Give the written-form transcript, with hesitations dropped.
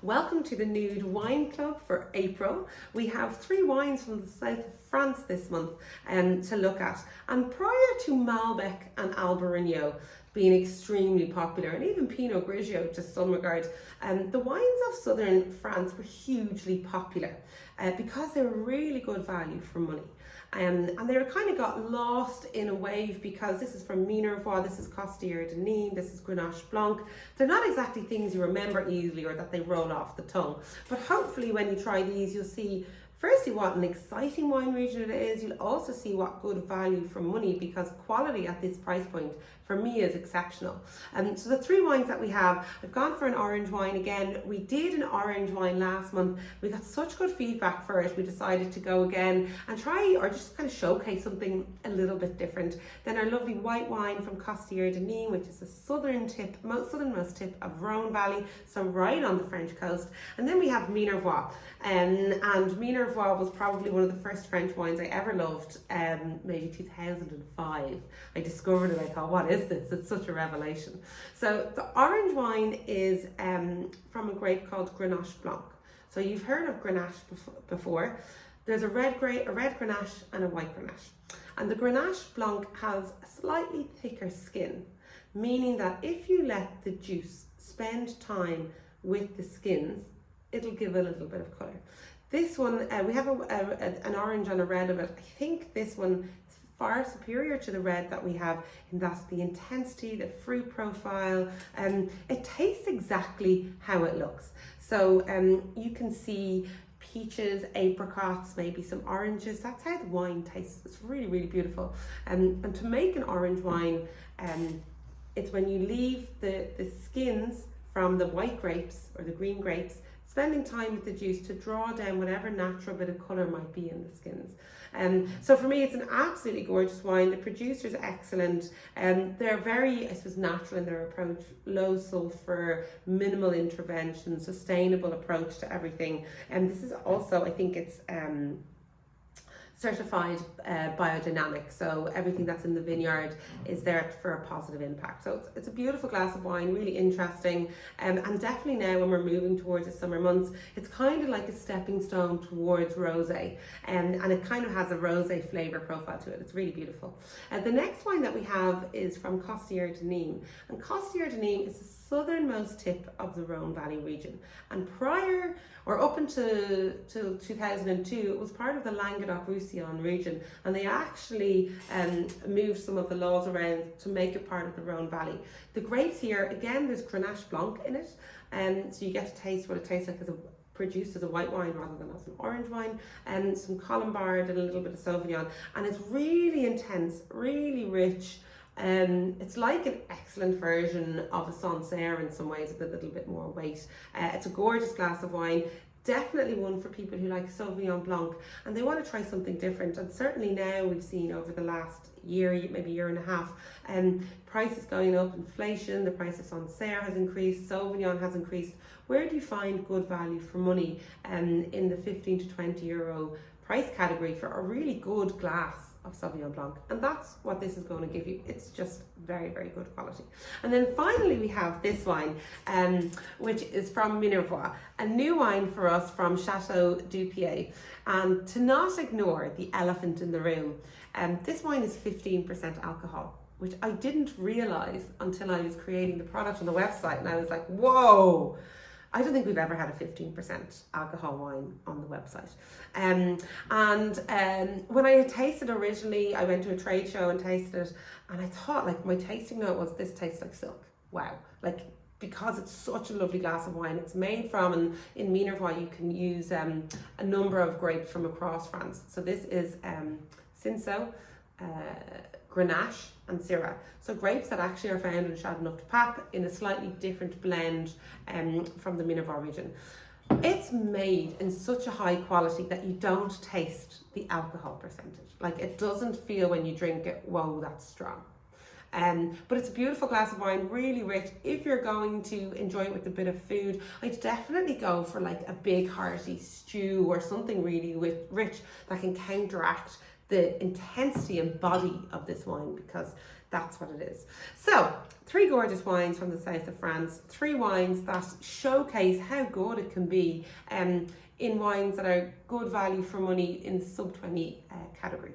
Welcome to the Nude Wine Club for April. We have 3 wines from the south of France this month to look at. And prior to Malbec and Albarino being extremely popular, and even Pinot Grigio to some regard, the wines of southern France were hugely popular because they were really good value for money. And they were kind of got lost in a wave because this is from Minervois, this is Costières de Nîmes, this is Grenache Blanc. They're not exactly things you remember easily or that they roll off the tongue. But hopefully when you try these, you'll see firstly what an exciting wine region it is. You'll also see what good value for money, because quality at this price point for me is exceptional. So the 3 wines that we have, I've gone for an orange wine again. We did an orange wine last month. We got such good feedback for it. We decided to go again and try, or just kind of showcase something a little bit different. Then our lovely white wine from Costières de Nîmes, which is the southernmost tip of Rhone Valley, so right on the French coast. And then we have Minervois. And Minervois was probably one of the first French wines I ever loved, maybe 2005. I discovered it, I thought, what is this? It's such a revelation. So the orange wine is from a grape called Grenache Blanc. So you've heard of Grenache before. There's a red Grenache and a white Grenache. And the Grenache Blanc has a slightly thicker skin, meaning that if you let the juice spend time with the skins, it'll give a little bit of colour. This one, we have an orange and a red of it. I think this one is far superior to the red that we have, in that the intensity, the fruit profile, it tastes exactly how it looks. So you can see peaches, apricots, maybe some oranges. That's how the wine tastes. It's really, really beautiful. And to make an orange wine, it's when you leave the skins from the white grapes or the green grapes, spending time with the juice to draw down whatever natural bit of colour might be in the skins. So for me, it's an absolutely gorgeous wine. The producer's excellent. They're very, I suppose, natural in their approach. Low sulphur, minimal intervention, sustainable approach to everything. And this is also, I think it's certified biodynamic, so everything that's in the vineyard is there for a positive impact. So it's a beautiful glass of wine, really interesting, and definitely now when we're moving towards the summer months, it's kind of like a stepping stone towards rosé, and it kind of has a rosé flavour profile to it. It's really beautiful. The next wine that we have is from Costières de Nîmes, and Costières de Nîmes is the southernmost tip of the Rhone Valley region, and prior or up until 2002 it was part of the Languedoc-Roussillon region, and they actually moved some of the laws around to make it part of the Rhone Valley. The grapes here, again, there's Grenache Blanc in it, so you get to taste what it tastes like produced as a white wine rather than as an orange wine, and some Colombard and a little bit of Sauvignon, and it's really intense, really rich. It's like an excellent version of a Sancerre in some ways, with a little bit more weight. It's a gorgeous glass of wine, definitely one for people who like Sauvignon Blanc and they want to try something different. And certainly now we've seen over the last year, maybe year and a half, prices going up, inflation, the price of Sancerre has increased, Sauvignon has increased. Where do you find good value for money in the 15 to 20 euro price category for a really good glass of Sauvignon Blanc? And that's what this is going to give you. It's just very, very good quality. And then finally we have this wine, which is from Minervois, a new wine for us from Chateau Dupieux. And to not ignore the elephant in the room, this wine is 15% alcohol, which I didn't realize until I was creating the product on the website, and I was like, whoa, I don't think we've ever had a 15% alcohol wine on the website. When I had tasted originally, I went to a trade show and tasted it, and I thought, like, my tasting note was, this tastes like silk. Wow. Like, because it's such a lovely glass of wine. It's made from, and in Minervois you can use a number of grapes from across France. So this is Cinsault, Grenache and Syrah. So grapes that actually are found in Châteauneuf-du-Pape in a slightly different blend from the Minervois region. It's made in such a high quality that you don't taste the alcohol percentage. Like, it doesn't feel when you drink it, whoa, that's strong. But it's a beautiful glass of wine, really rich. If you're going to enjoy it with a bit of food, I'd definitely go for like a big hearty stew or something really rich that can counteract the intensity and body of this wine, because That's what it is. So, 3 gorgeous wines from the south of France, 3 wines that showcase how good it can be in wines that are good value for money in the sub 20 category.